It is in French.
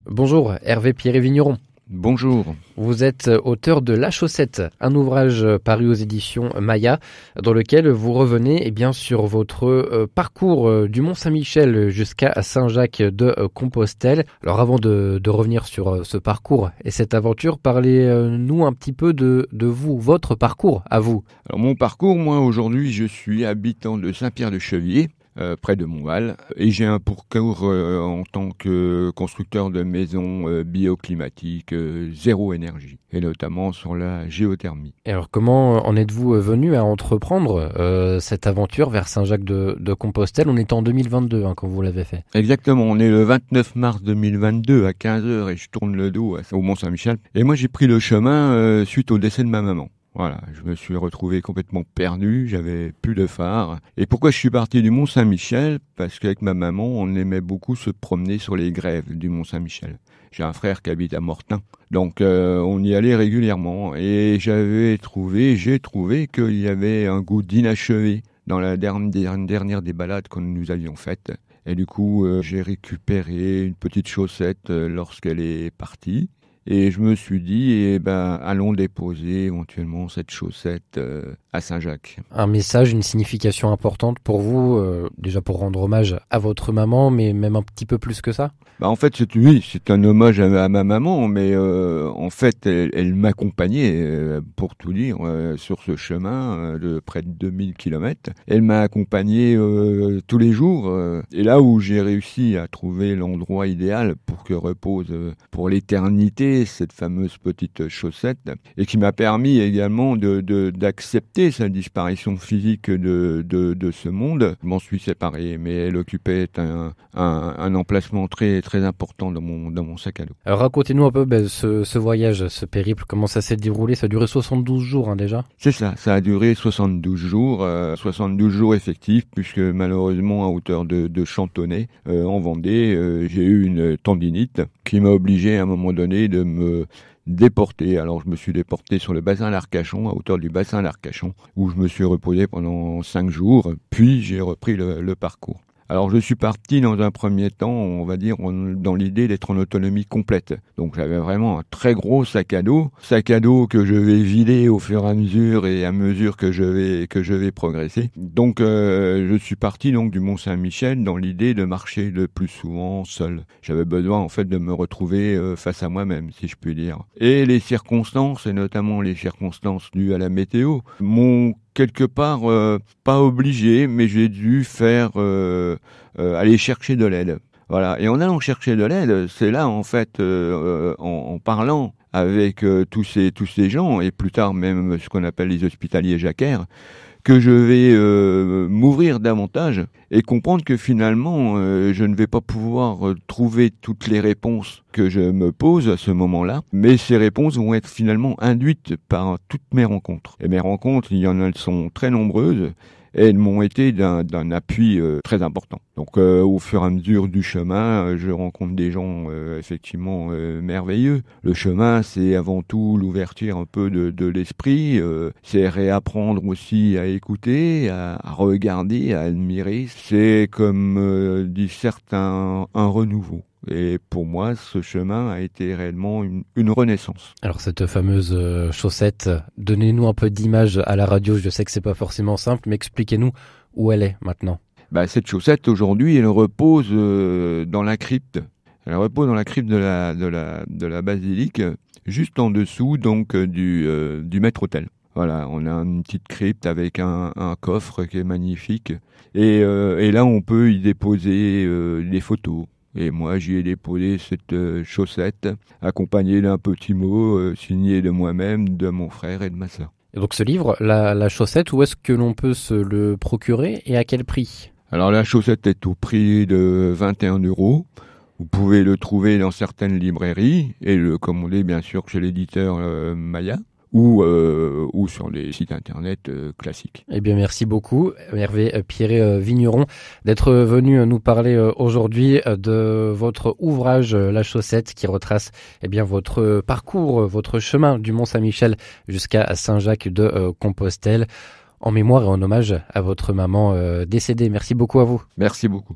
Bonjour, Hervé Pierret-Vigneron. Bonjour. Vous êtes auteur de La Chaussette, un ouvrage paru aux éditions Maya, dans lequel vous revenez sur votre parcours du Mont-Saint-Michel jusqu'à Saint-Jacques de Compostelle. Alors avant de revenir sur ce parcours et cette aventure, parlez-nous un petit peu de vous, votre parcours à vous. Alors mon parcours, moi aujourd'hui je suis habitant de Saint-Pierre-de-Cheviers, près de Montval, et j'ai un parcours en tant que constructeur de maisons bioclimatiques zéro énergie, et notamment sur la géothermie. Et alors comment en êtes-vous venu à entreprendre cette aventure vers Saint-Jacques de Compostelle? On est en 2022 quand vous l'avez fait. Exactement, on est le 29 mars 2022 à 15h et je tourne le dos au Mont-Saint-Michel. Et moi j'ai pris le chemin suite au décès de ma maman. Voilà, je me suis retrouvé complètement perdu, j'avais plus de phare. Et pourquoi je suis parti du Mont-Saint-Michel? Parce qu'avec ma maman, on aimait beaucoup se promener sur les grèves du Mont-Saint-Michel. J'ai un frère qui habite à Mortain, donc on y allait régulièrement. Et j'ai trouvé qu'il y avait un goût d'inachevé dans la dernière des balades que nous avions faites. Et du coup, j'ai récupéré une petite chaussette lorsqu'elle est partie. Et je me suis dit, allons déposer éventuellement cette chaussette à Saint-Jacques. Un message, une signification importante pour vous, déjà pour rendre hommage à votre maman, mais même un petit peu plus que ça? En fait, c'est un hommage à ma maman, mais en fait, elle m'accompagnait, pour tout dire, sur ce chemin de près de 2000 km. Elle m'a accompagné tous les jours. Et là où j'ai réussi à trouver l'endroit idéal pour que repose pour l'éternité cette fameuse petite chaussette, et qui m'a permis également d'accepter sa disparition physique de ce monde. Je m'en suis séparé, mais elle occupait un emplacement très très important dans mon sac à dos. Alors racontez-nous un peu ce voyage, ce périple, comment ça s'est déroulé? Ça a duré 72 jours déjà? C'est ça a duré 72 jours effectifs, puisque malheureusement à hauteur de Chantonnay, en Vendée, j'ai eu une tendinite qui m'a obligé à un moment donné de me déporté. Alors je me suis déporté sur le bassin d'Arcachon, à hauteur du bassin d'Arcachon, où je me suis reposé pendant 5 jours, puis j'ai repris le parcours. Alors je suis parti dans un premier temps, on va dire, dans l'idée d'être en autonomie complète. Donc j'avais vraiment un très gros sac à dos que je vais vider au fur et à mesure et à mesure que je vais progresser. Donc je suis parti donc du Mont-Saint-Michel dans l'idée de marcher le plus souvent seul. J'avais besoin en fait de me retrouver face à moi-même, si je puis dire. Et les circonstances, et notamment les circonstances dues à la météo, m'ont quelque part, pas obligé, mais j'ai dû aller chercher de l'aide. Voilà. Et en allant chercher de l'aide, c'est là, en fait, en parlant avec tous ces gens, et plus tard même ce qu'on appelle les hospitaliers jacquaires, que je vais m'ouvrir davantage et comprendre que finalement, je ne vais pas pouvoir trouver toutes les réponses que je me pose à ce moment-là, mais ces réponses vont être finalement induites par toutes mes rencontres. Et mes rencontres, elles sont très nombreuses, et elles m'ont été d'un appui très important. Donc au fur et à mesure du chemin, je rencontre des gens effectivement merveilleux. Le chemin, c'est avant tout l'ouverture un peu de l'esprit, c'est réapprendre aussi à écouter, à regarder, à admirer. C'est comme disent certains, un renouveau. Et pour moi, ce chemin a été réellement une renaissance. Alors cette fameuse chaussette, donnez-nous un peu d'image à la radio. Je sais que c'est pas forcément simple, mais expliquez-nous où elle est maintenant. Cette chaussette aujourd'hui, elle repose dans la crypte. Elle repose dans la crypte de la basilique, juste en dessous donc du maître-autel. Voilà, on a une petite crypte avec un coffre qui est magnifique, et là on peut y déposer des photos. Et moi, j'y ai déposé cette chaussette, accompagnée d'un petit mot signé de moi-même, de mon frère et de ma sœur. Et donc ce livre, la chaussette, où est-ce que l'on peut se le procurer et à quel prix? Alors la chaussette est au prix de 21 €. Vous pouvez le trouver dans certaines librairies et le commander bien sûr chez l'éditeur Maya. Ou sur les sites internet classiques. Eh bien, merci beaucoup, Hervé Pierret-Vigneron, d'être venu nous parler aujourd'hui de votre ouvrage La Chaussette, qui retrace votre parcours, votre chemin du Mont-Saint-Michel jusqu'à Saint-Jacques de Compostelle, en mémoire et en hommage à votre maman décédée. Merci beaucoup à vous. Merci beaucoup.